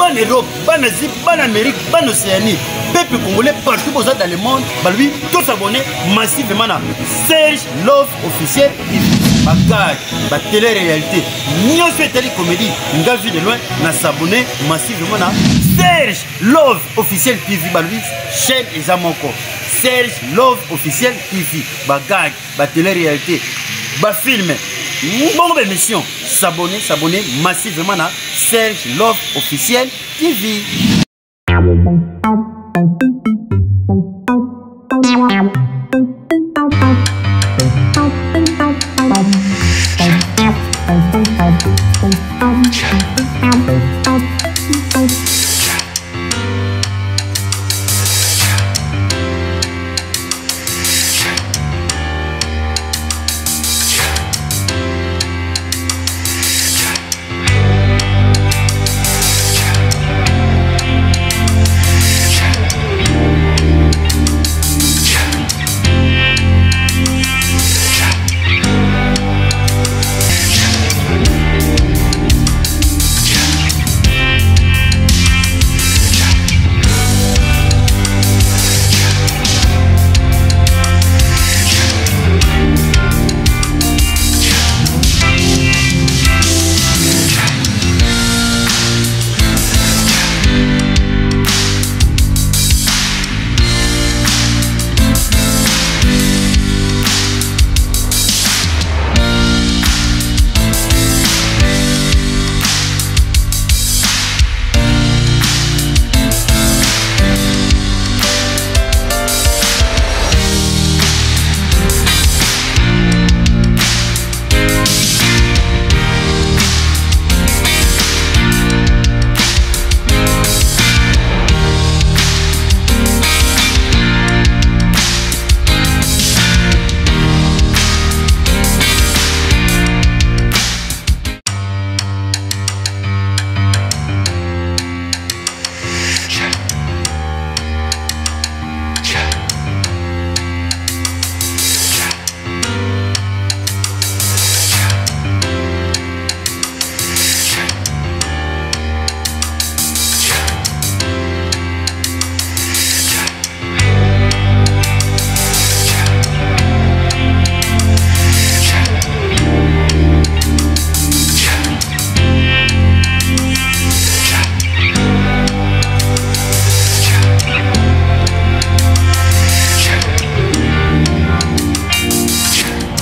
ban Europe, ban Asie, ban Amérique, ban Océanie. Peuple congolais partout dans le monde, lui, tous s'abonner massivement à Serge Love officiel. Bagage, la télé-réalité, nous fait télé comédie, nous avons vu de loin, nous s'abonner massivement à Serge Love officiel TV, lui, chaîne et Zamoko. Serge Love officiel TV, bagage, la télé-réalité, bah film, bon émission, s'abonner massivement à Serge Love officiel TV.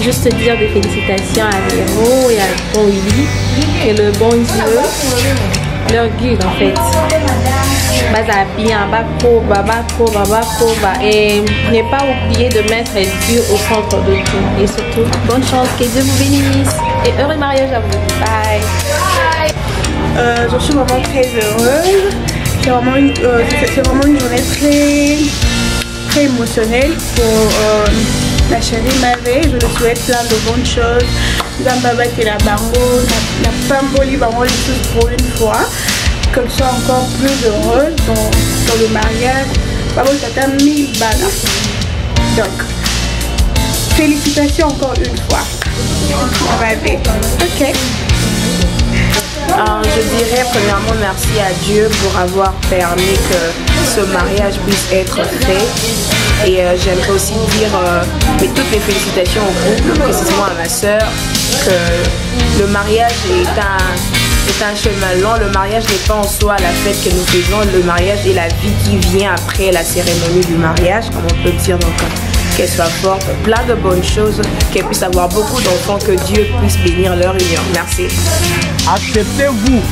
Juste dire des félicitations à Véro et à bon Willy, que le bon Dieu leur guide en fait. Basa bien, et ne pas oublier de mettre Dieu au centre de tout. Et surtout, bonne chance, que Dieu vous bénisse et heureux mariage à vous. Bye. Je suis vraiment très heureuse. C'est vraiment une journée très émotionnelle pour la chérie Mavé. Je lui souhaite plein de bonnes choses. Zambaba qui la bango, la pamboli bango les choses pour une fois. Qu'elle soit encore plus heureuse dans le mariage. Bango tata 1000 balles. Donc, félicitations encore une fois. Mavé. Ok. Je dirais premièrement merci à Dieu pour avoir permis que ce mariage puisse être fait. Et j'aimerais aussi dire toutes mes félicitations au couple, précisément à ma soeur, que le mariage est un chemin long. Le mariage n'est pas en soi la fête que nous faisons, le mariage est la vie qui vient après la cérémonie du mariage, comme on peut dire. Donc qu'elle soit forte, plein de bonnes choses, qu'elle puisse avoir beaucoup d'enfants, que Dieu puisse bénir leur union. Merci. Acceptez-vous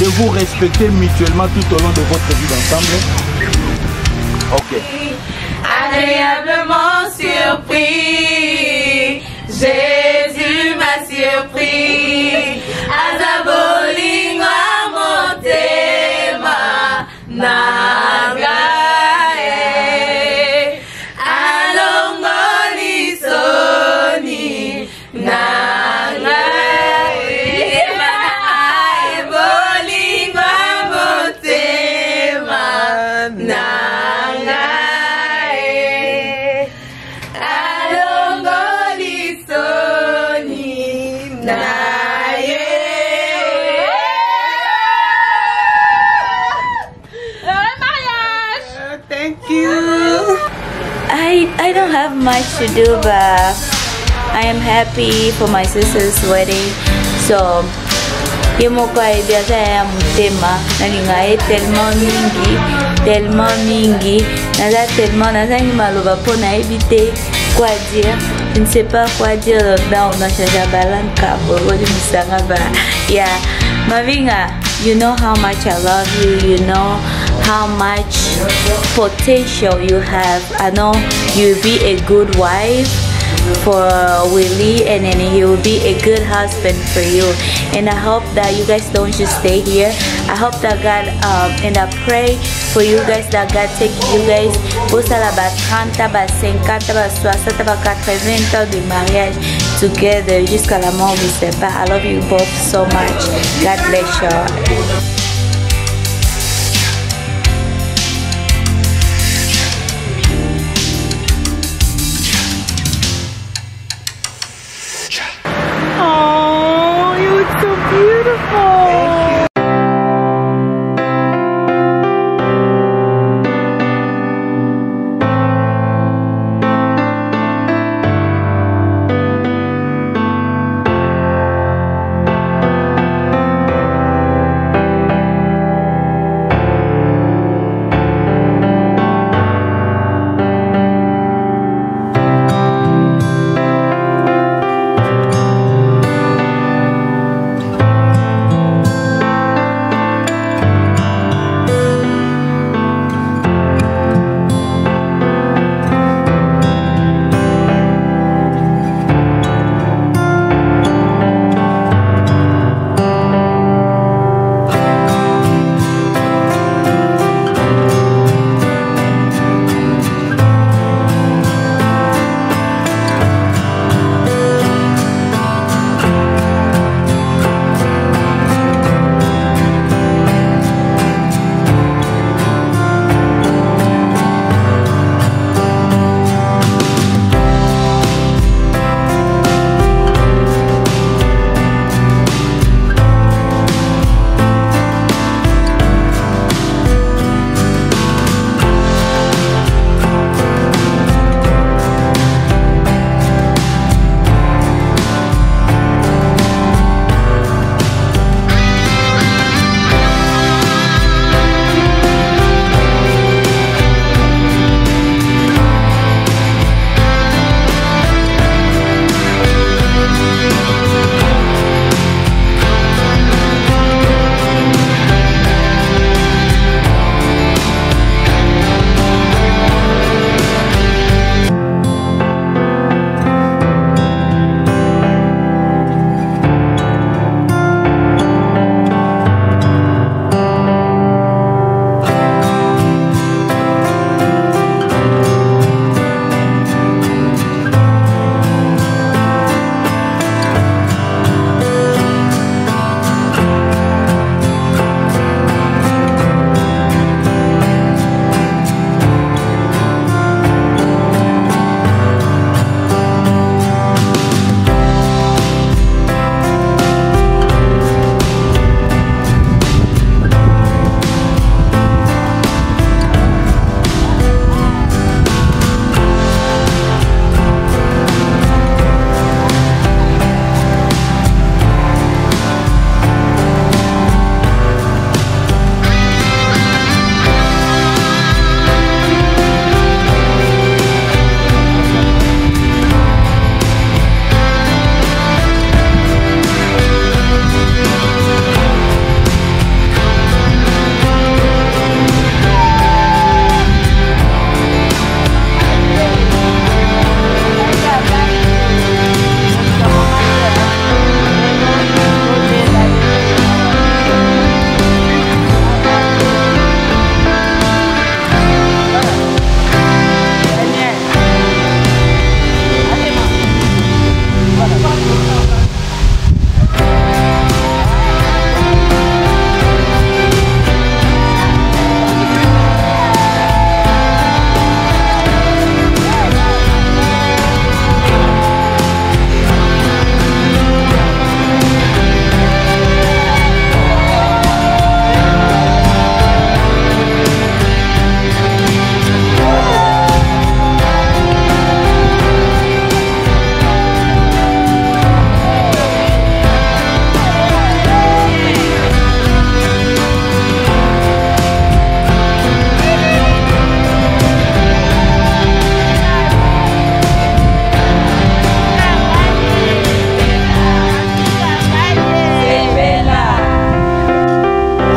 de vous respecter mutuellement tout au long de votre vie ensemble. Ok. Agréablement surpris, Jésus m'a surpris. Azabolinga motema nagae, alongoli soni nagae, bolinga motema nagae, alongoli soni nagae. have much to do, but I am happy for my sister's wedding. So, yemoko aidiaza ya mutema nalinga tellement mingi naza tellement nazangi maloba po nayebi te quoi dire. Je ne sais pas quoi dire là-dedans. On a changé balanka yeah, Mavinga, you know how much I love you. You know how much potential you have. I know you'll be a good wife for Willie, and then he will be a good husband for you. And I hope that you guys don't just stay here. I hope that God and I pray for you guys that God take you guys pour ça là 30, 50, 60, 80 ans de mariage together jusqu'à la mort vous sépare. I love you both so much. God bless you.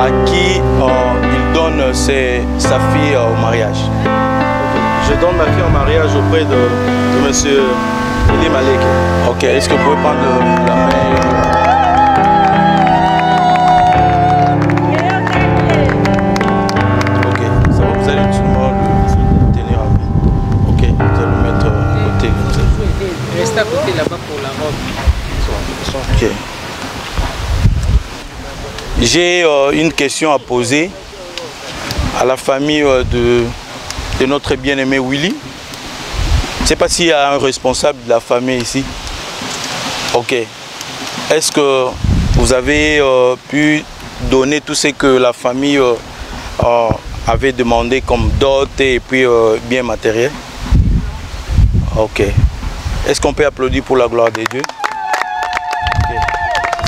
à qui il donne sa fille au mariage. Je donne ma fille en mariage auprès de monsieur Eli Malek. Ok, est-ce que vous pouvez prendre la main? Ok, ça va, vous allez seulement le tenir à main. Ok, vous allez le mettre à côté. Restez à côté là-bas pour la robe. Ok. J'ai une question à poser à la famille de notre bien-aimé Willy. Je ne sais pas s'il y a un responsable de la famille ici. Ok. Est-ce que vous avez pu donner tout ce que la famille avait demandé comme dot et puis bien matériel? Ok. Est-ce qu'on peut applaudir pour la gloire de Dieu? Ok.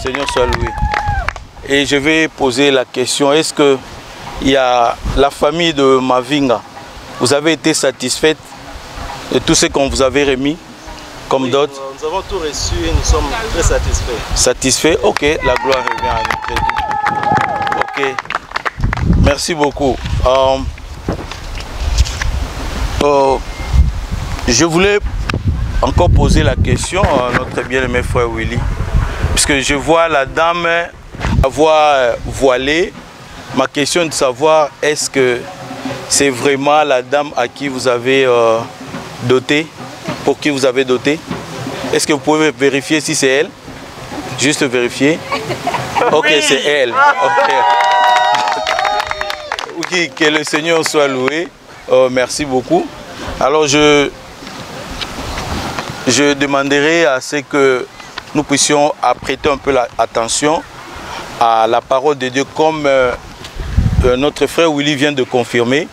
Seigneur soit loué. Et je vais poser la question, est-ce que il y a la famille de Mavinga, vous avez été satisfaite de tout ce qu'on vous avait remis comme dot? Nous avons tout reçu et nous sommes très satisfaits. Satisfait? Ok, la gloire revient à nous. Ok, merci beaucoup. Je voulais encore poser la question à notre bien-aimé frère Willy, puisque je vois la dame avoir voilé. Ma question est de savoir, est-ce que c'est vraiment la dame à qui vous avez doté, pour qui vous avez doté? Est-ce que vous pouvez vérifier si c'est elle? Juste vérifier. Ok, oui, c'est elle. Okay. Que le Seigneur soit loué. Merci beaucoup. Alors je demanderai à ce que nous puissions prêter un peu attention à la parole de Dieu, comme notre frère Willy vient de confirmer.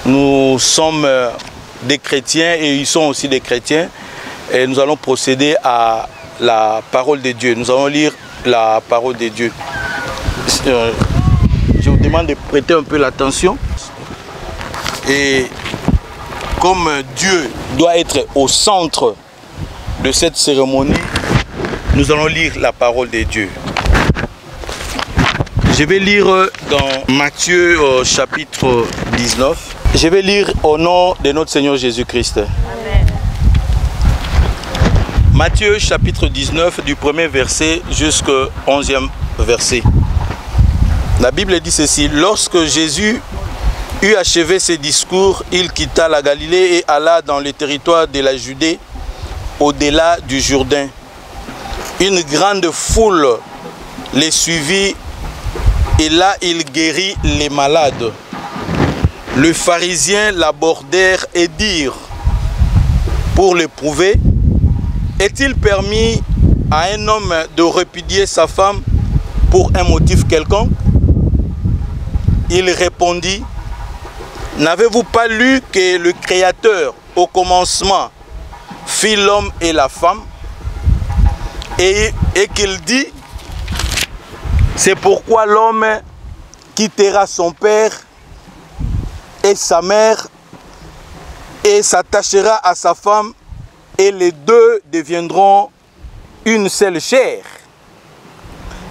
Nous sommes des chrétiens et ils sont aussi des chrétiens, et nous allons procéder à la parole de Dieu. Nous allons lire la parole de Dieu. Je vous demande de prêter un peu l'attention. Et comme Dieu doit être au centre de cette cérémonie, nous allons lire la parole de Dieu. Je vais lire dans Matthieu chapitre 19. Je vais lire au nom de notre Seigneur Jésus-Christ. Matthieu chapitre 19 du premier verset jusqu'au 11e verset. La Bible dit ceci: lorsque Jésus eut achevé ses discours, il quitta la Galilée et alla dans le territoire de la Judée, au-delà du Jourdain. Une grande foule les suivit et là il guérit les malades. Les pharisiens l'abordèrent et dirent, pour l'éprouver: est-il permis à un homme de répudier sa femme pour un motif quelconque? Il répondit: n'avez-vous pas lu que le Créateur, au commencement, fit l'homme et la femme, et qu'il dit: c'est pourquoi l'homme quittera son père et sa mère et s'attachera à sa femme, et les deux deviendront une seule chair.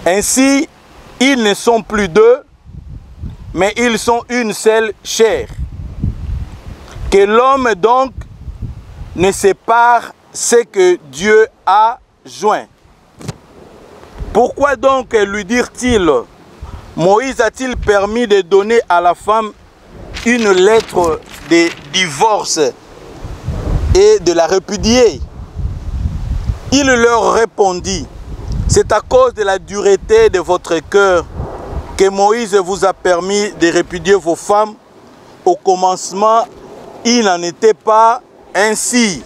Ainsi, ils ne sont plus deux, mais ils sont une seule chair. Que l'homme donc ne sépare ce que Dieu a joint. Pourquoi donc lui dirent-ils: Moïse a-t-il permis de donner à la femme une lettre de divorce et de la répudier? Il leur répondit: c'est à cause de la dureté de votre cœur que Moïse vous a permis de répudier vos femmes. Au commencement, il n'en était pas ainsi.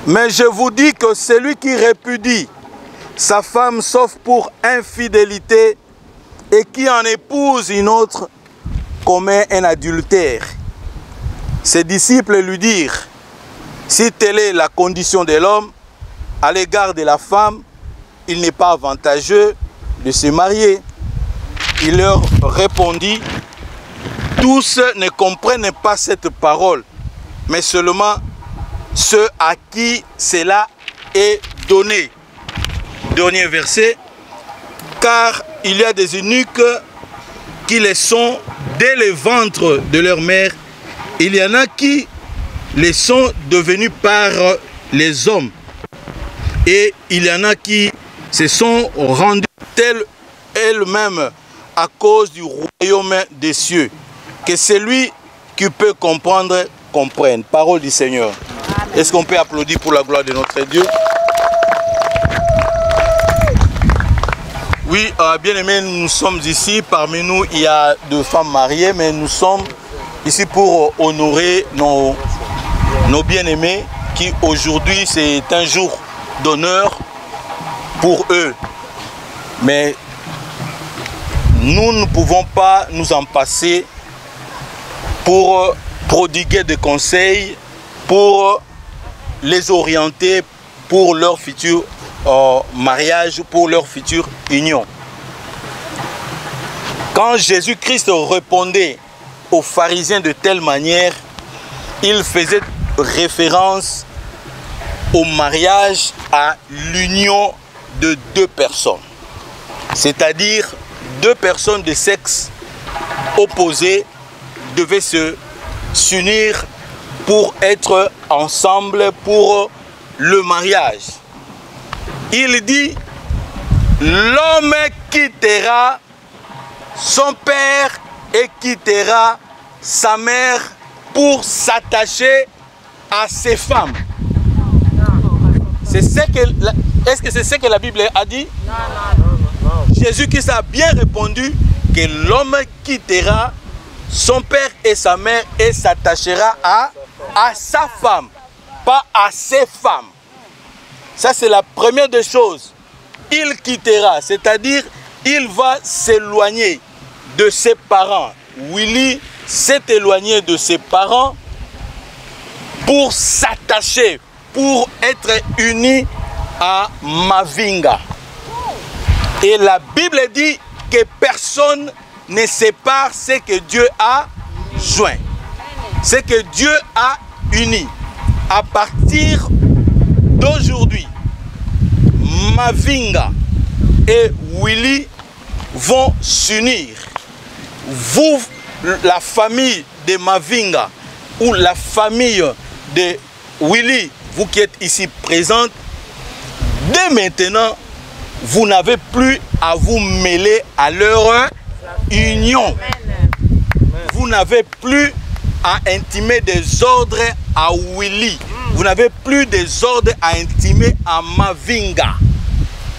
Mais je vous dis que celui qui répudie sa femme sauf pour infidélité et qui en épouse une autre commet un adultère. Ses disciples lui dirent: si telle est la condition de l'homme à l'égard de la femme, il n'est pas avantageux de se marier. Il leur répondit: tous ne comprennent pas cette parole, mais seulement ceux à qui cela est donné. Dernier verset: car il y a des eunuques qui les sont dès le ventre de leur mère. Il y en a qui les sont devenus par les hommes. Et il y en a qui se sont rendus tels elles-mêmes à cause du royaume des cieux. Que celui qui peut comprendre, comprenne. Parole du Seigneur. Est-ce qu'on peut applaudir pour la gloire de notre Dieu? Oui, bien aimés, nous sommes ici. Parmi nous, il y a 2 femmes mariées, mais nous sommes ici pour honorer nos bien-aimés qui aujourd'hui, c'est un jour d'honneur pour eux. Mais nous ne pouvons pas nous en passer pour prodiguer des conseils, pour les orienter pour leur futur mariage, pour leur future union. Quand Jésus-Christ répondait aux pharisiens de telle manière, il faisait référence au mariage, à l'union de 2 personnes. C'est-à-dire 2 personnes de sexe opposé devaient s'unir pour être ensemble pour le mariage. Il dit, l'homme quittera son père et quittera sa mère pour s'attacher à ses femmes. Est-ce que c'est ce que la Bible a dit? Non. Jésus-Christ a bien répondu que l'homme quittera son père et sa mère et s'attachera à sa femme, pas à ses femmes. Ça, c'est la première des choses. Il quittera, c'est-à-dire il va s'éloigner de ses parents. Willy s'est éloigné de ses parents pour s'attacher, pour être uni à Mavinga. Et la Bible dit que personne ne sépare ce que Dieu a joint, ce que Dieu a uni. À partir d'aujourd'hui, Mavinga et Willy vont s'unir. Vous, la famille de Mavinga ou la famille de Willy, vous qui êtes ici présente, dès maintenant, vous n'avez plus à vous mêler à leur union. Vous n'avez plus à intimer des ordres à Willy. Vous n'avez plus des ordres à intimer à Mavinga.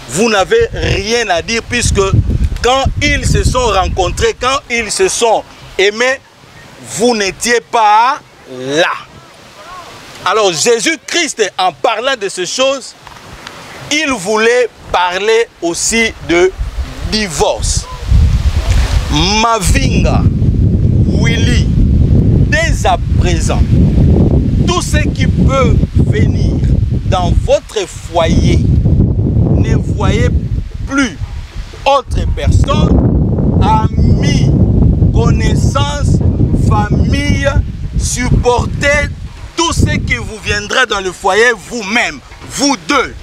Vous n'avez rien à dire puisque quand ils se sont rencontrés, quand ils se sont aimés, vous n'étiez pas là. Alors Jésus-Christ, en parlant de ces choses, il voulait parler aussi de divorce. Mavinga, Willy, dès à présent, tout ce qui peut venir dans votre foyer, ne voyez plus autre personne, amis, connaissances, famille, supportez tout ce qui vous viendra dans le foyer vous-même, vous deux.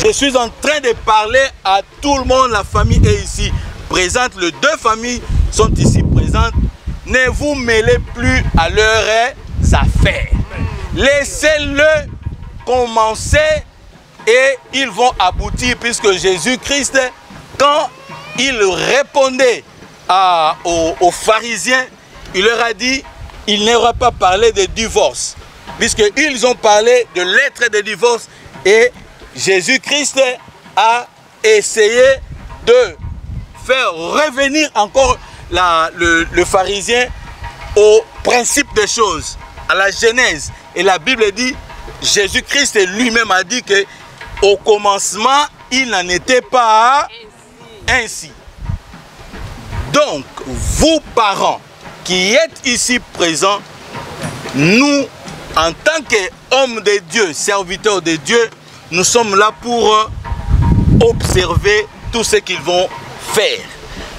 Je suis en train de parler à tout le monde, la famille est ici présente, les 2 familles sont ici présentes. Ne vous mêlez plus à leurs affaires. Laissez-le commencer et ils vont aboutir puisque Jésus-Christ, quand il répondait aux pharisiens, il leur a dit, il n'aura pas parlé de divorce, puisqu'ils ont parlé de lettre de divorce et Jésus-Christ a essayé de faire revenir encore le pharisien au principe des choses, à la Genèse. Et la Bible dit, Jésus-Christ lui-même a dit que au commencement, il n'en était pas ainsi. Donc, vous parents qui êtes ici présents, nous, en tant qu'hommes de Dieu, serviteurs de Dieu, nous sommes là pour observer tout ce qu'ils vont faire.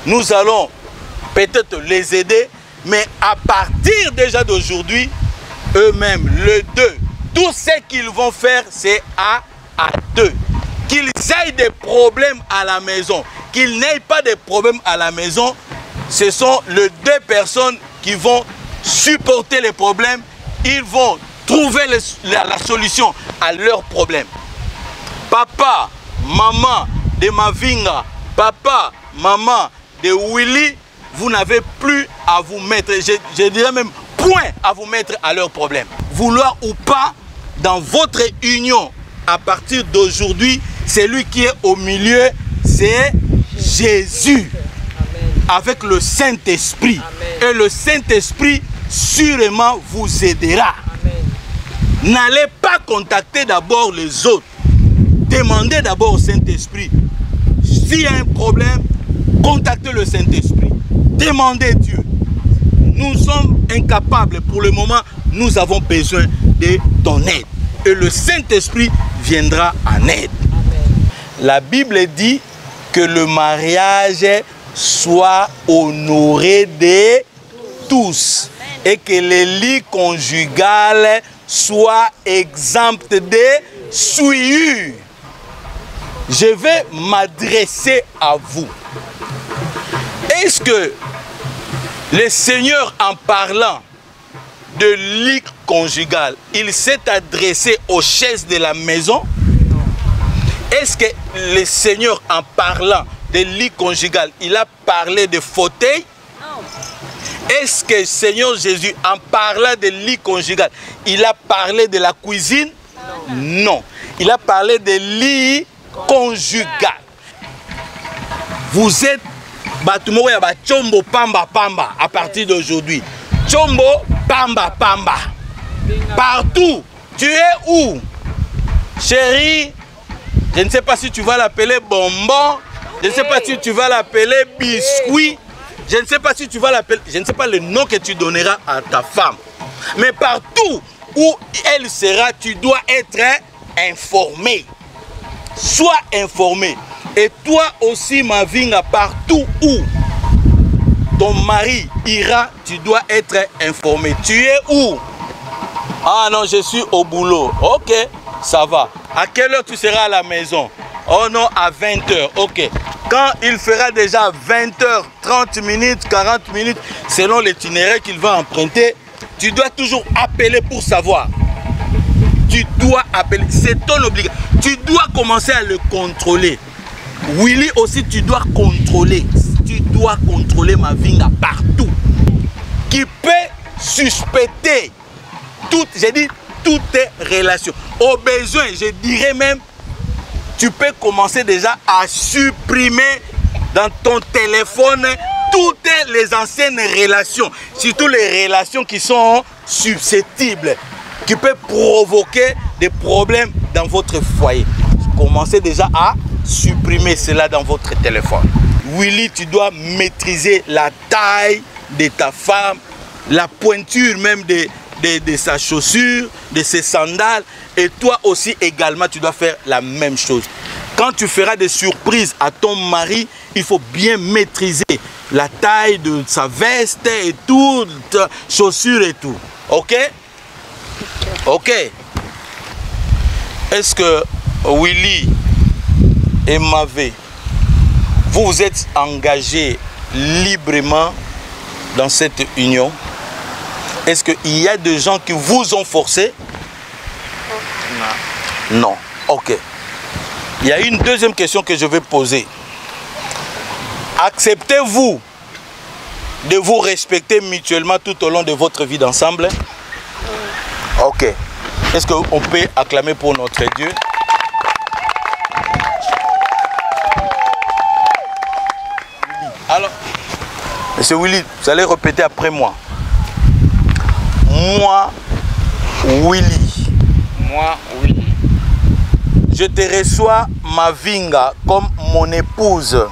Nous allons peut-être les aider, mais à partir déjà d'aujourd'hui, eux-mêmes, les 2, tout ce qu'ils vont faire, c'est à 2. qu'ils aient des problèmes à la maison, qu'ils n'aient pas de problèmes à la maison, ce sont les deux personnes qui vont supporter les problèmes, ils vont trouver la solution à leurs problèmes. Papa, maman de Mavinga, papa, maman de Willy, vous n'avez plus à vous mettre, je dirais même point à vous mettre à leurs problèmes. Vouloir ou pas, dans votre union, à partir d'aujourd'hui, celui qui est au milieu, c'est Jésus. Avec le Saint-Esprit. Et le Saint-Esprit sûrement vous aidera. N'allez pas contacter d'abord les autres. Demandez d'abord au Saint-Esprit. S'il y a un problème, contactez le Saint-Esprit. Demandez Dieu. Nous sommes incapables pour le moment. Nous avons besoin de ton aide. Et le Saint-Esprit viendra en aide. La Bible dit que le mariage soit honoré de tous et que les lits conjugales soient exempts de souillure. Je vais m'adresser à vous. Est-ce que le Seigneur, en parlant de lit conjugal, il s'est adressé aux chaises de la maison? Est-ce que le Seigneur, en parlant de lit conjugal, il a parlé de fauteuil? Est-ce que le Seigneur Jésus, en parlant de lit conjugal, il a parlé de la cuisine? Non. Il a parlé de lit conjugal. Vous êtes Batumo ya ba chombo pamba pamba à partir d'aujourd'hui. Chombo pamba pamba. Partout. Tu es où? Chérie, je ne sais pas si tu vas l'appeler bonbon. Je ne sais pas si tu vas l'appeler biscuit. Je ne sais pas si tu vas l'appeler. Je ne sais pas le nom que tu donneras à ta femme. Mais partout où elle sera, tu dois être informé. Sois informé. Et toi aussi, Mavinga, partout où ton mari ira, tu dois être informé. Tu es où? Ah non, je suis au boulot. Ok, ça va. À quelle heure tu seras à la maison? Oh non, à 20h. Ok. Quand il fera déjà 20h, 30 minutes, 40 minutes, selon l'itinéraire qu'il va emprunter, tu dois toujours appeler pour savoir. Tu dois appeler. C'est ton obligation. Tu dois commencer à le contrôler. Willy aussi, tu dois contrôler. Tu dois contrôler Mavinga partout. Qui peut suspecter toutes, j'ai dit, toutes tes relations. Au besoin, je dirais même, tu peux commencer déjà à supprimer dans ton téléphone toutes les anciennes relations, surtout les relations qui sont susceptibles, qui peuvent provoquer des problèmes dans votre foyer. Commencez déjà à supprimer cela dans votre téléphone. Willy, tu dois maîtriser la taille de ta femme, la pointure même de sa chaussure, de ses sandales. Et toi aussi également, tu dois faire la même chose. Quand tu feras des surprises à ton mari, il faut bien maîtriser la taille de sa veste et tout, chaussures et tout. Ok? Ok. Est-ce que Willy et Mavé, vous vous êtes engagés librement dans cette union? Est-ce qu'il y a des gens qui vous ont forcé? Non. Non. Ok. Il y a une deuxième question que je vais poser. Acceptez-vous de vous respecter mutuellement tout au long de votre vie d'ensemble? Ok. Est-ce qu'on peut acclamer pour notre Dieu? Alors, Monsieur Willy, vous allez répéter après moi. Moi, Willy. Moi, Willy. Je te reçois, Mavinga, comme mon épouse.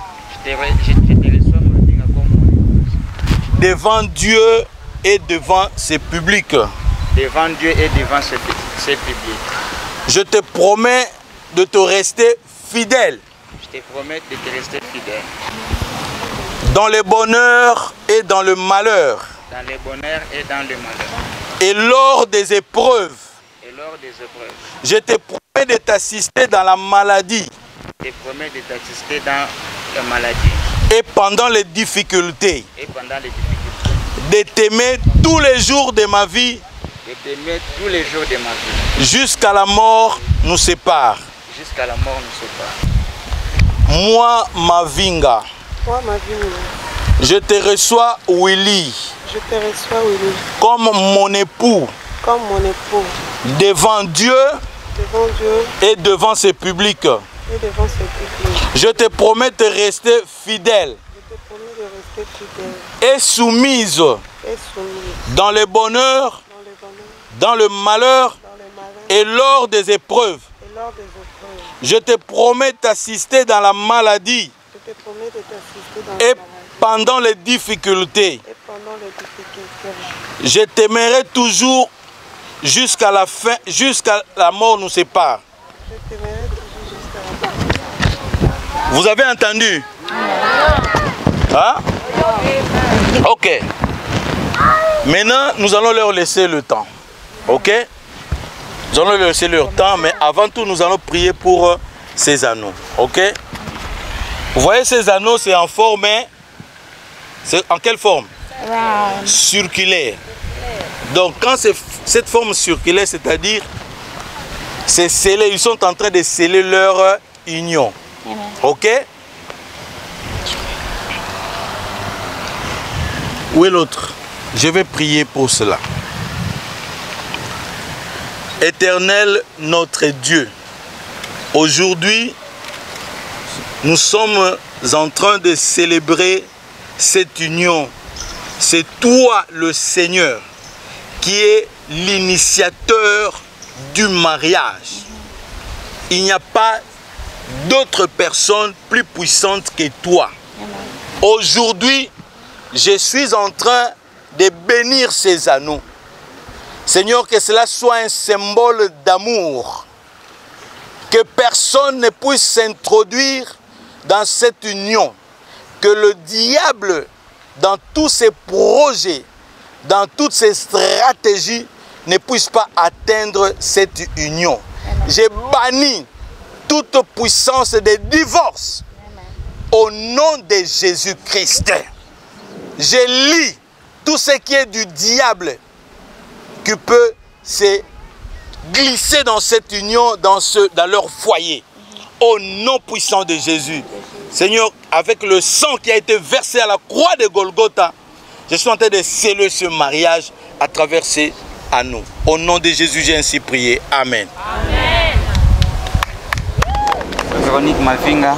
Je te reçois, Mavinga, comme mon épouse. Devant Dieu et devant ses publics. Devant Dieu et devant ses publics. Je te promets de te rester fidèle. Je te promets de te rester fidèle. Dans le bonheur et dans le malheur. Dans le bonheur et dans le malheur. Et lors des épreuves. Et lors des épreuves. Je te promets de t'assister dans la maladie. te promets de t'assister dans la maladie. Et pendant les difficultés. Et pendant les difficultés. De t'aimer tous les jours de ma vie. De t'aimer tous les jours de ma vie. Jusqu'à la mort nous sépare. Jusqu'à la mort nous sépare. Moi, Mavinga. Moi, Mavinga. Je te reçois, Willy. Je te reçois, Willy. Comme mon époux. Comme mon époux. Devant Dieu. Devant Dieu. Et devant ce public. Et devant ce public. Je te promets de rester fidèle. Je te promets de rester fidèle. Et soumise. Et soumise. Dans le bonheur. Dans le malheur. Et lors des épreuves. Je te promets t'assister dans la maladie. Je te promets de t'assister dans et la maladie. Pendant les difficultés. Et pendant les difficultés. Je t'aimerai toujours jusqu'à la fin, jusqu'à la mort nous sépare. Je t'aimerai toujours jusqu'à la mort. Vous avez entendu? Hein? Ok. Maintenant, nous allons leur laisser le temps. Ok? Nous allons leur laisser leur temps, mais avant tout, nous allons prier pour ces anneaux. Ok? Vous voyez, ces anneaux, c'est en forme. C'est en quelle forme? Circulaire. Donc, quand c'est cette forme circulaire, c'est-à-dire, c'est scellé, ils sont en train de sceller leur union. Ok? Où est l'autre? Je vais prier pour cela. Éternel notre Dieu, aujourd'hui, nous sommes en train de célébrer cette union. C'est toi le Seigneur qui est l'initiateur du mariage. Il n'y a pas d'autre personne plus puissante que toi. Aujourd'hui, je suis en train de bénir ces anneaux. Seigneur, que cela soit un symbole d'amour. Que personne ne puisse s'introduire dans cette union. Que le diable, dans tous ses projets, dans toutes ses stratégies, ne puisse pas atteindre cette union. J'ai banni toute puissance de divorce au nom de Jésus-Christ. Je lis tout ce qui est du diable qui peut se glisser dans cette union, dans leur foyer. Au nom puissant de Jésus. Seigneur, avec le sang qui a été versé à la croix de Golgotha, je suis en train de sceller ce mariage à travers ces anneaux. Au nom de Jésus, j'ai ainsi prié. Amen. Amen. Véronique Mavinga,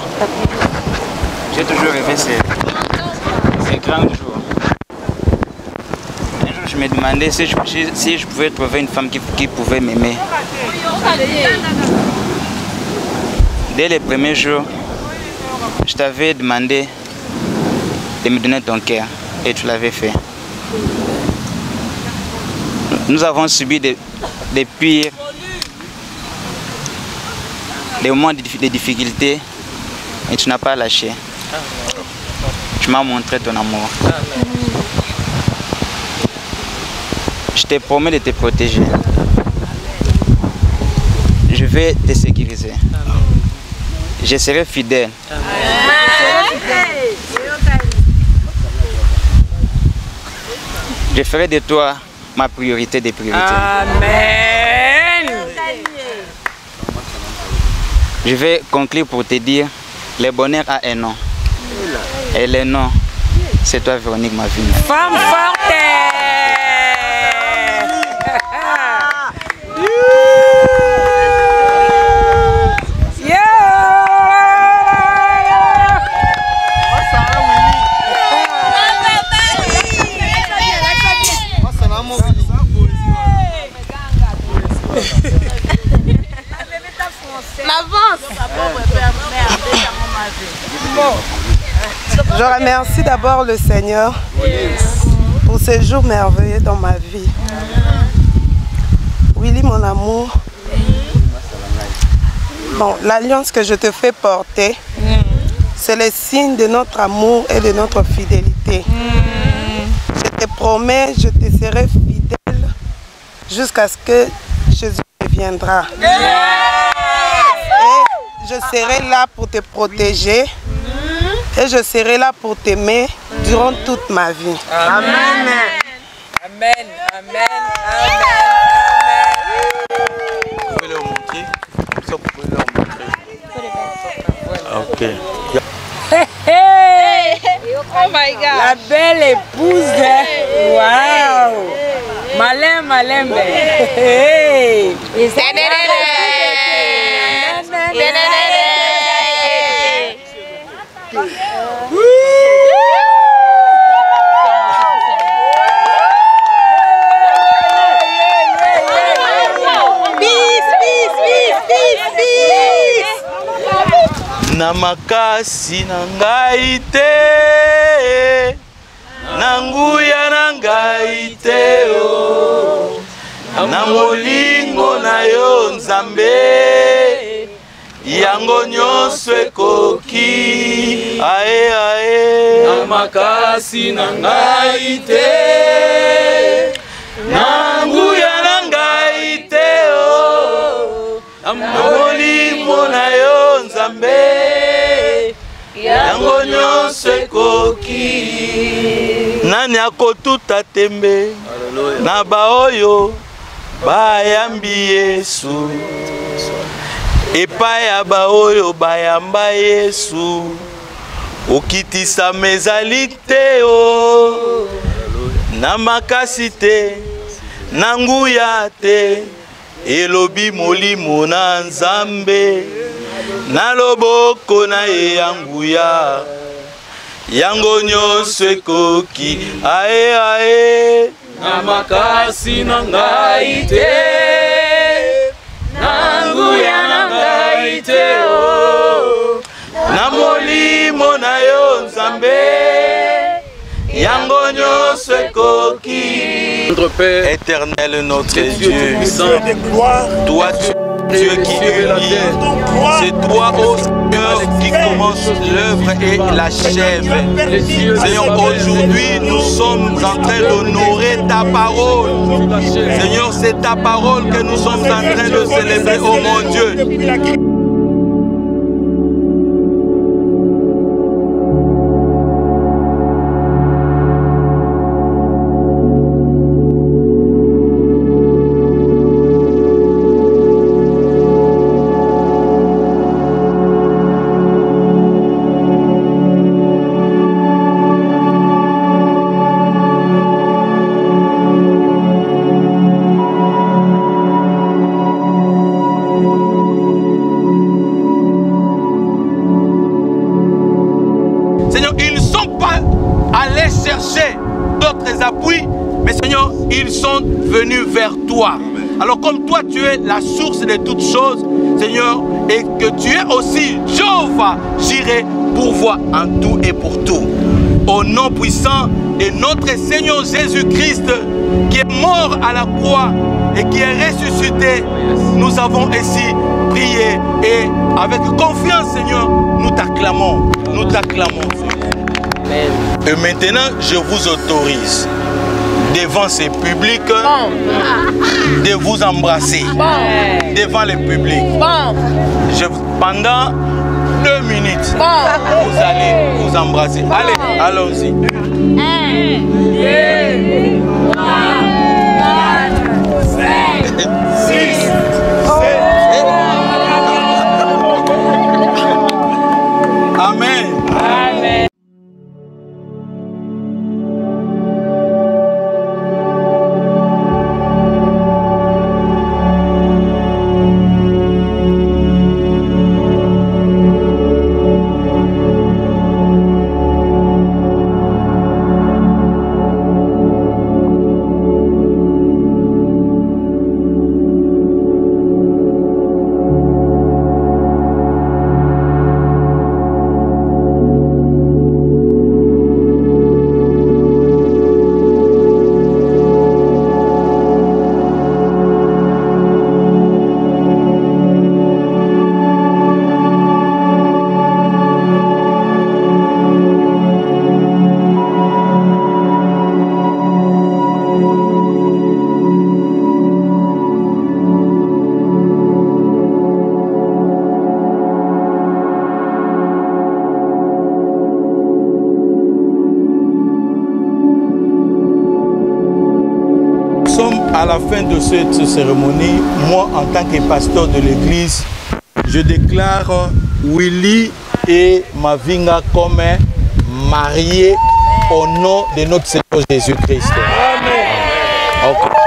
j'ai toujours rêvé ces grands jours. Un jour, je me demandais si je pouvais trouver une femme qui pouvait m'aimer. Dès les premiers jours, je t'avais demandé de me donner ton cœur et tu l'avais fait. Nous avons subi des pires, des moments de difficultés et tu n'as pas lâché. Tu m'as montré ton amour. Je te promets de te protéger. Je vais te sécuriser. Je serai fidèle. Je ferai de toi ma priorité des priorités. Amen. Je vais conclure pour te dire, le bonheur a un nom. Et le nom, c'est toi, Véronique Mavinga. Femme forte. Je remercie d'abord le Seigneur pour ces jours merveilleux dans ma vie. Willy, mon amour, bon, l'alliance que je te fais porter, c'est le signe de notre amour et de notre fidélité. Je te promets, je te serai fidèle jusqu'à ce que Jésus viendra. Et je serai là pour te protéger et je serai là pour t'aimer durant toute ma vie. Amen. Amen. Amen. Amen. Vous pouvez leur montrer. Comme ça, vous pouvez leur montrer. Ok. Oh my God. La belle épouse. Waouh. Malin, malin, belle. Na makasi na ngai te, na nguya na ngai te, na molingo na yo Nzambe, yango nyonso ekoki. Ae ae. Na makasi na ngai te, na nguya na ngai te, na molingo na yo Nzambe, yango nyonso ekoki. Nani akotuta tembe na baoyo bayambi Yesu, epai ya baoyo bayamba Yesu, okitisa mezali te o, na makasi te, na nguya te, elobi molimo na Nzambe, na loboko na ye ya nguya, yango nyonso ekoki. Ae ae. Na makasi na ngai te, na nguya na ngai te, na molimo na yo Nzambe, yango nyonso ekoki. Notre Père éternel, notre Dieu, toi Dieu qui unit, c'est toi, ô Seigneur, qui commence l'œuvre et l'achève. Seigneur, aujourd'hui, nous sommes en train d'honorer ta parole. Seigneur, c'est ta parole que nous sommes en train de célébrer, ô mon Dieu. Ils sont venus vers toi. Alors comme toi tu es la source de toutes choses, Seigneur, et que tu es aussi Jéhovah, j'irai pourvoir en tout et pour tout. Au nom puissant de notre Seigneur Jésus-Christ, qui est mort à la croix et qui est ressuscité, nous avons ainsi prié et avec confiance, Seigneur, nous t'acclamons. Nous t'acclamons, Seigneur. Et maintenant, je vous autorise devant ces publics de vous embrasser devant le public. Pendant 2 minutes, vous allez vous embrasser. Allez, allons-y. 1, 2, 3, 4, 5, 6, 7. Amen. Amen. à la fin de cette cérémonie, moi en tant que pasteur de l'église, je déclare Willy et Mavinga comme mariés au nom de notre Seigneur Jésus-Christ. Amen. Okay.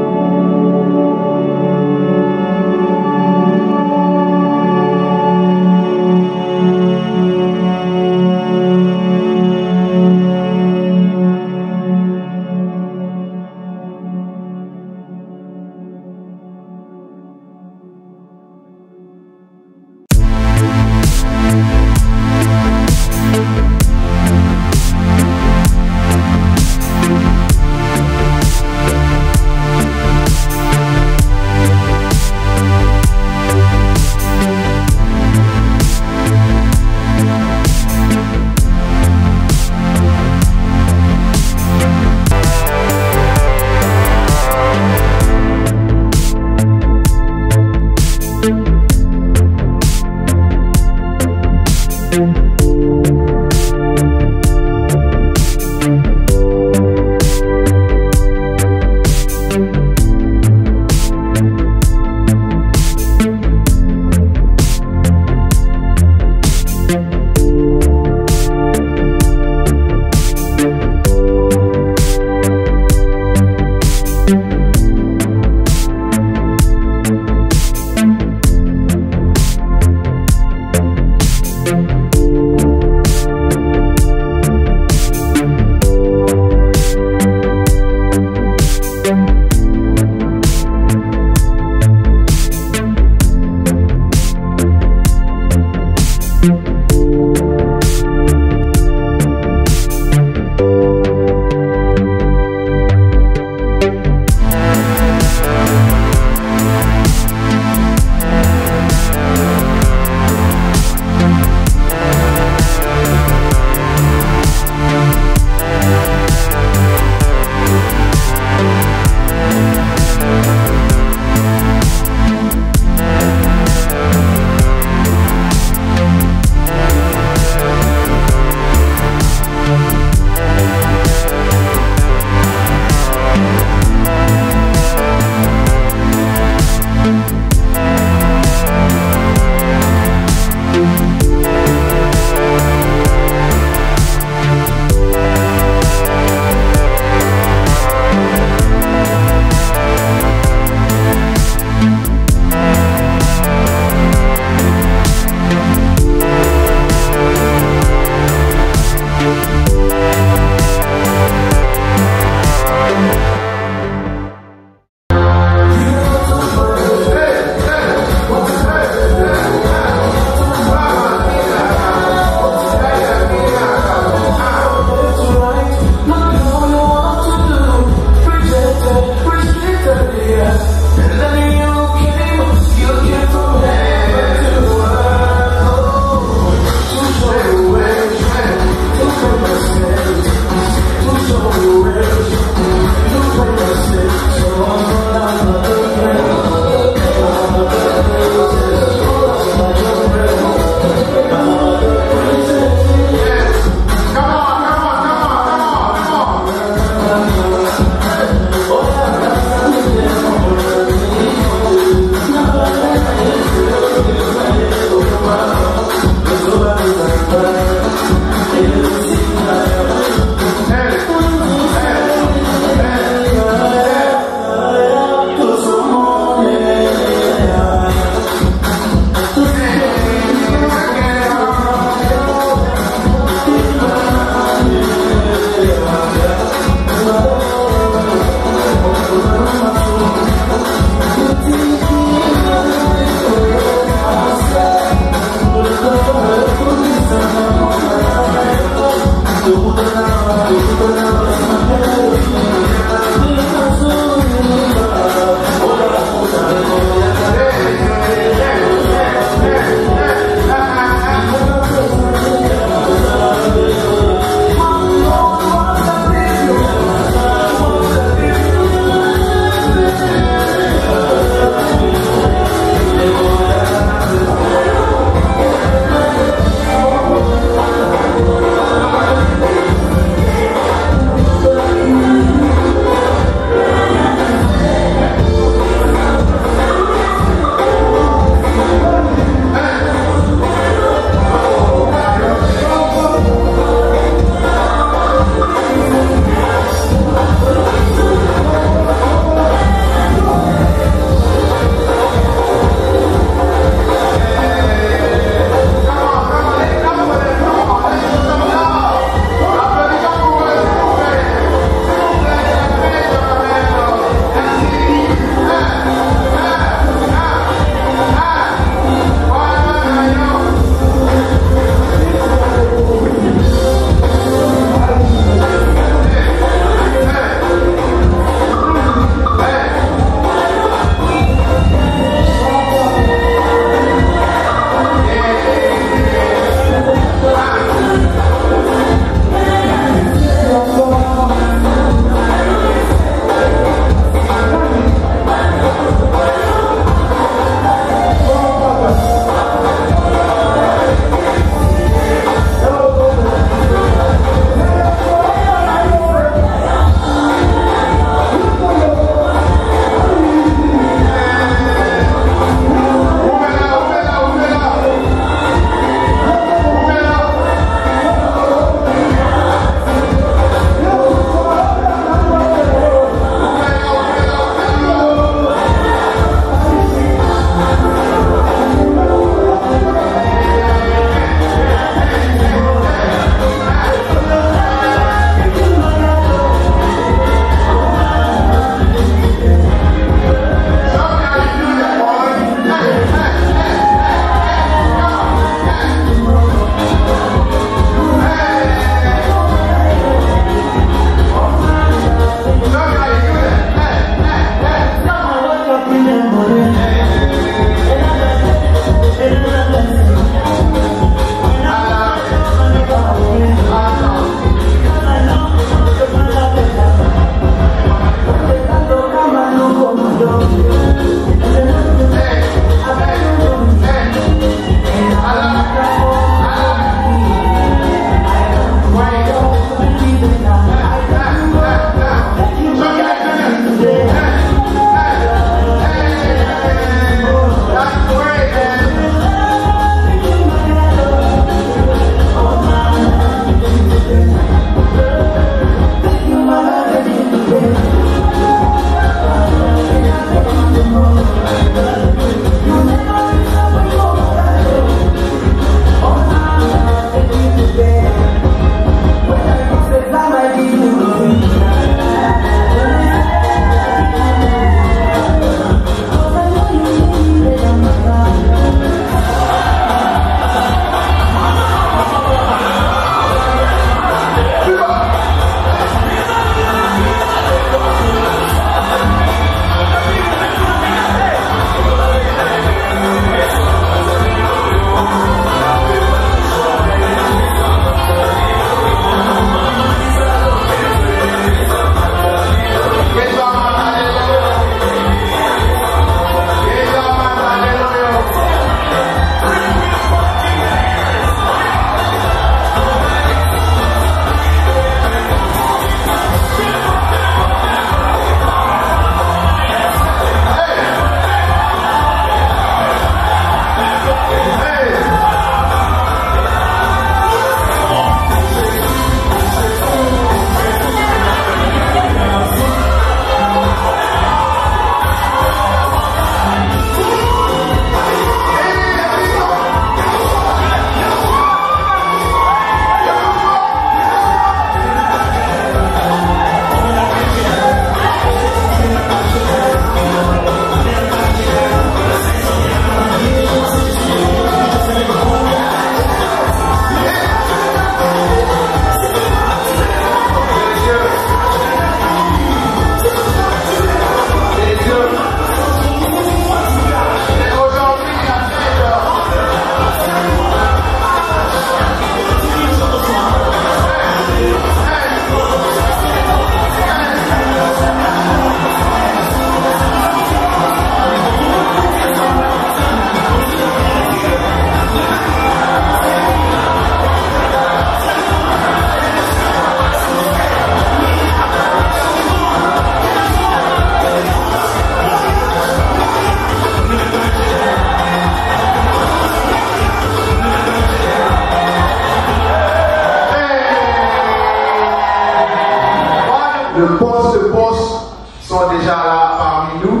là parmi nous.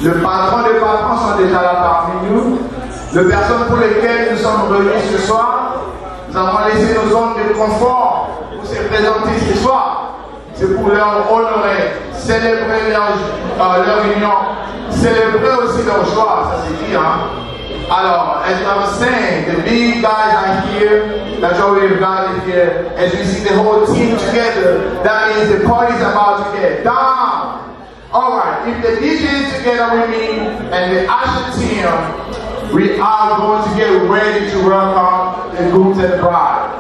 Le patron des patrons sont déjà là parmi nous. Les personnes pour lesquelles nous sommes réunis ce soir, nous avons laissé nos zones de confort pour se présenter ce soir. C'est pour leur honorer, célébrer leur union, célébrer aussi leur joie, ça c'est dit, hein. Alors, as I'm saying, the big guys are here, the majority of God is here. As we see the whole team together, that means the party's about to get down. Alright, if the DJ is together with me and the usher team, we are going to get ready to welcome the groom and the bride.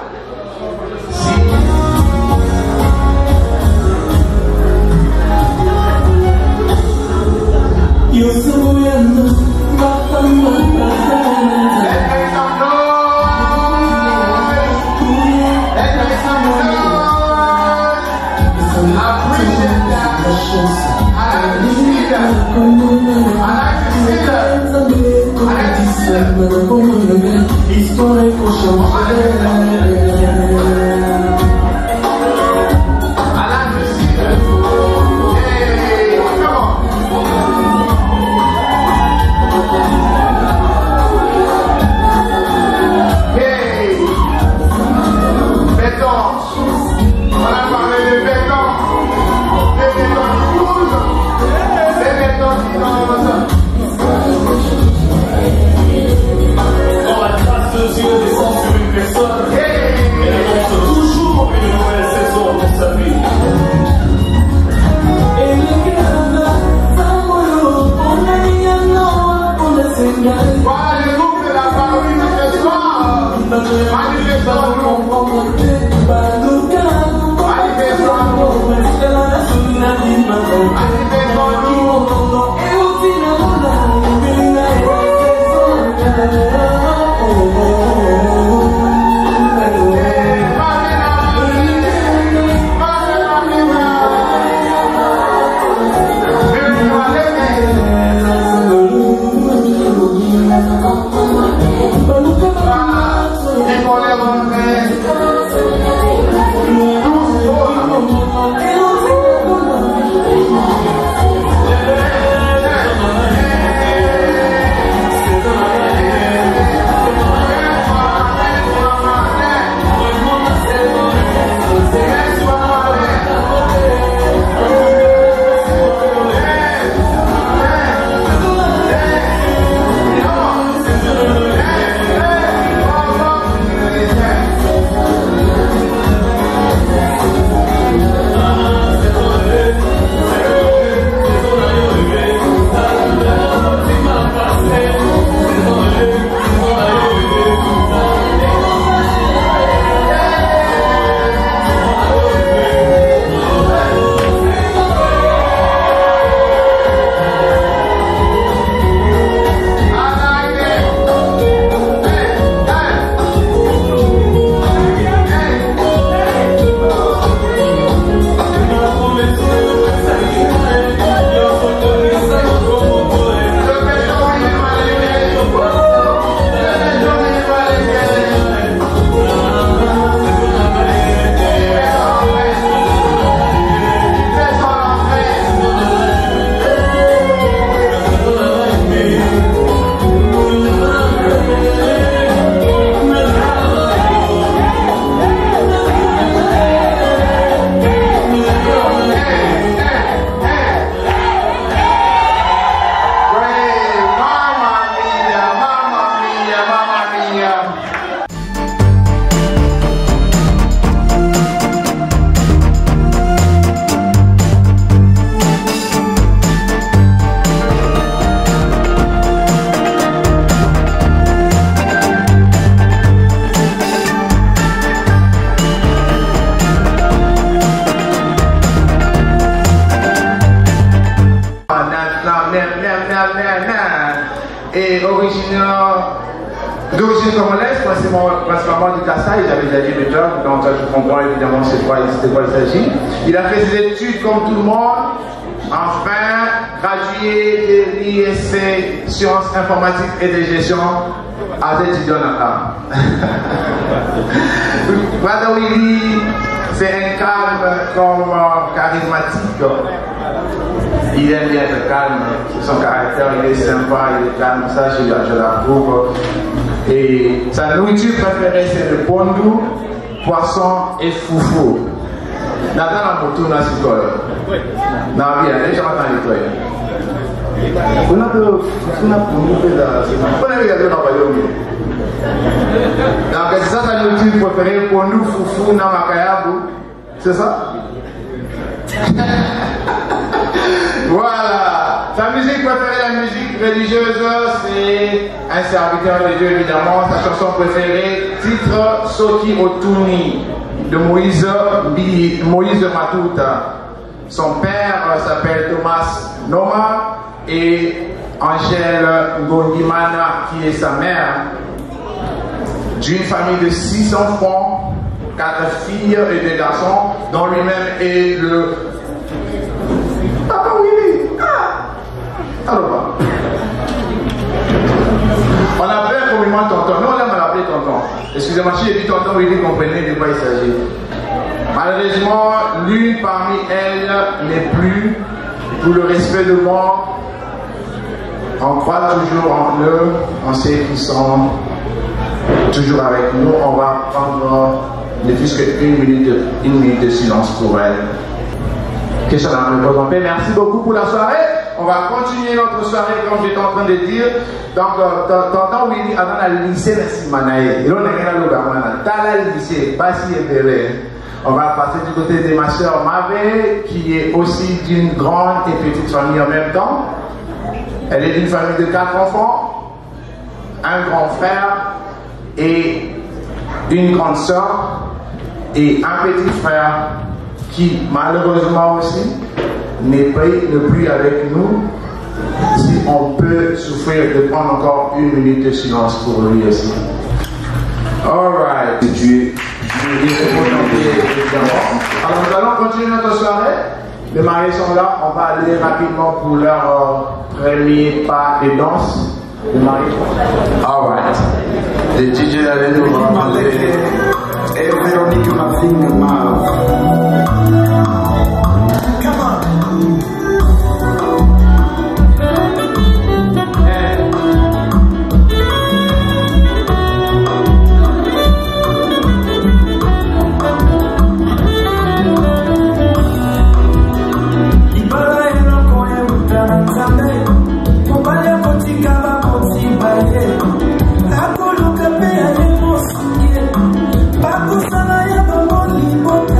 Et d'origine congolaise, principalement du Kassai, j'avais déjà dit le job, donc je comprends évidemment de quoi il s'agit. Il a fait ses études comme tout le monde, enfin gradué de l'ISC Sciences informatiques et de gestion à Donaka. Brother Willy, c'est un calme comme charismatique. il aime bien être calme. Son caractère, il est sympa, il est calme. Ça, je l'approuve. Et sa nourriture préférée, c'est le pondou, poisson et foufou. Nathan la moto, n'a pas de non, bien, les gens attendent l'étoile. On a de foufou, on a pondou, on a regardé dans le royaume. Donc, c'est ça sa nourriture préférée, pondou, foufou, namakayabu. C'est ça? Voilà. Sa musique préférée, la musique religieuse, c'est un serviteur de Dieu, évidemment. Sa chanson préférée, titre Soki Otuni de Moïse Matouta. Son père s'appelle Thomas Noma et Angèle Ngondimana, qui est sa mère. D'une famille de 6 enfants, 4 filles et 2 garçons, dont lui-même est le Papa Willy. Alors, on appelle communément tonton. Nous, on aime l'appeler tonton. Excusez-moi, si j'ai dit tonton Willy, comprenez de quoi il s'agit. Malheureusement, l'une parmi elles n'est plus. Pour le respect de mort, on croit toujours en eux, on sait qu'ils sont toujours avec nous. On va prendre ne plus qu'une minute de silence pour elle. Question à me présenter. Merci beaucoup pour la soirée. On va continuer notre soirée comme j'étais en train de dire. Donc, tonton Willy a dans le lycée de Manaï. Et là, on est dans le lycée, Bassi et Bélé. On va passer du côté de ma soeur Mavé, qui est aussi d'une grande et petite famille en même temps. Elle est d'une famille de 4 enfants, un grand frère et une grande soeur et un petit frère qui malheureusement aussi n'est plus avec nous. Si on peut souffrir de prendre encore une minute de silence pour lui aussi. Alright. Alors nous allons continuer notre soirée. Les mariés sont là. On va aller rapidement pour leur premier pas de danse. Les mariés. Alright. Le DJ allait nous demander. Et Véronique m'a fait une main. Come on. Pakusana ya bongo libote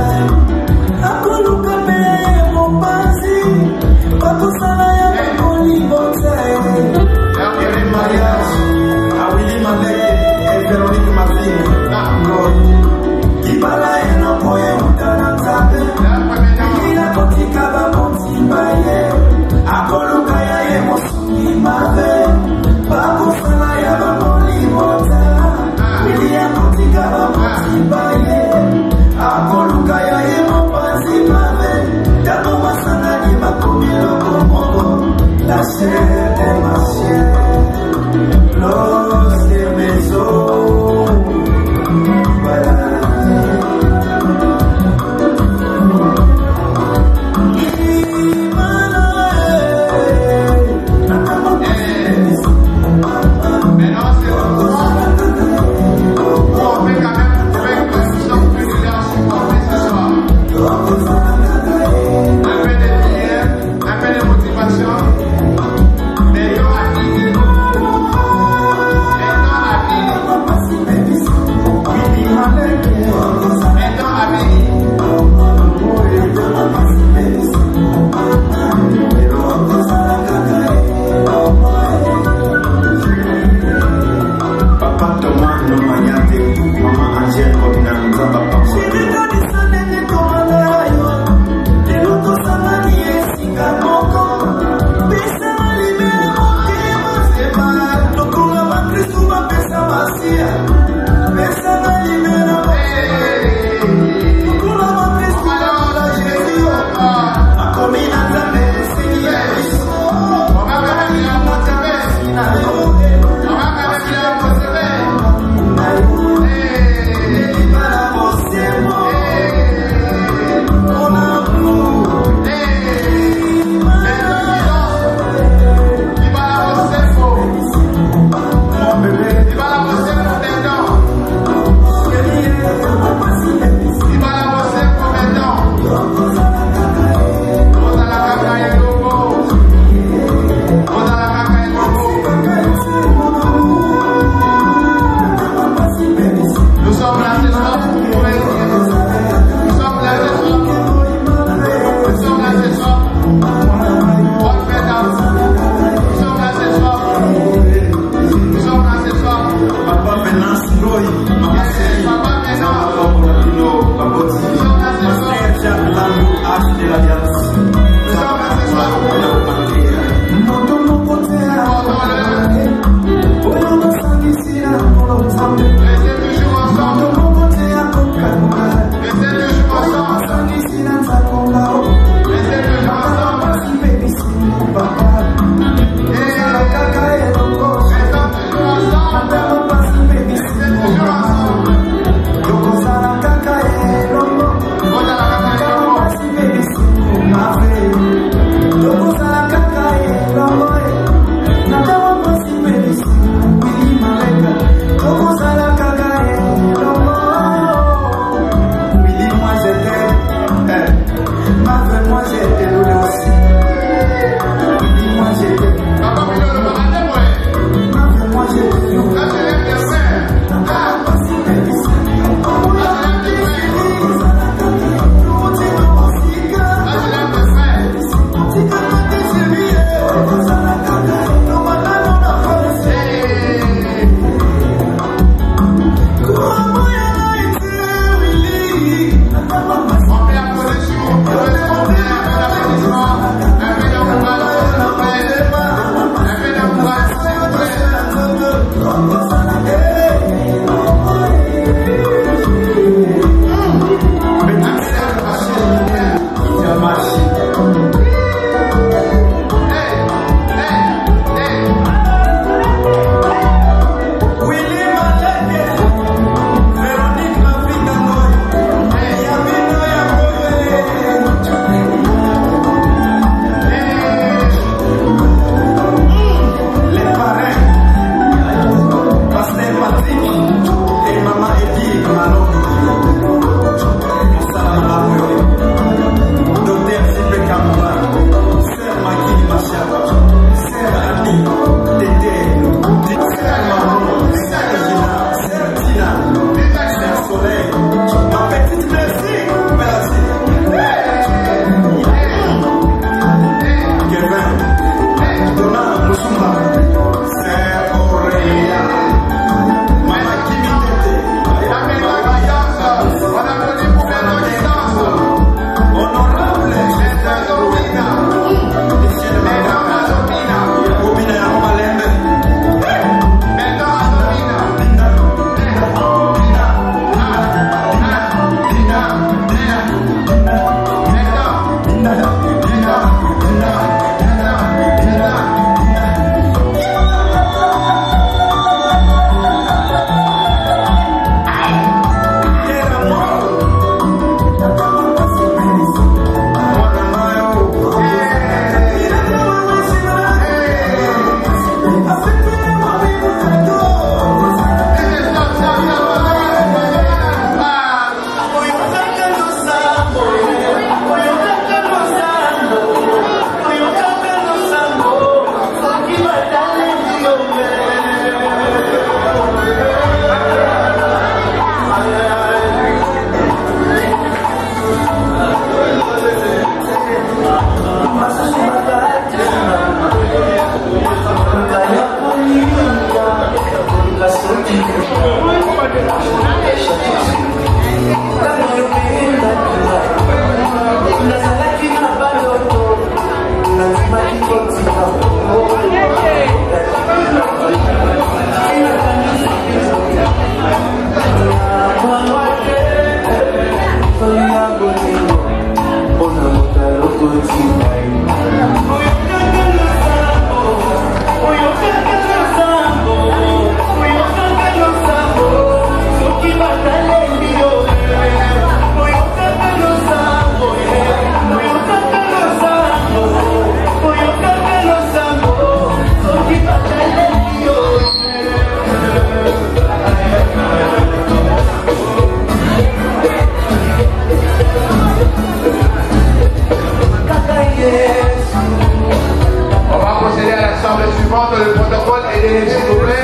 prendre le protocole et s'il vous plaît.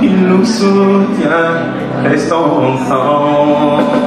Il nous soutient, restons ensemble.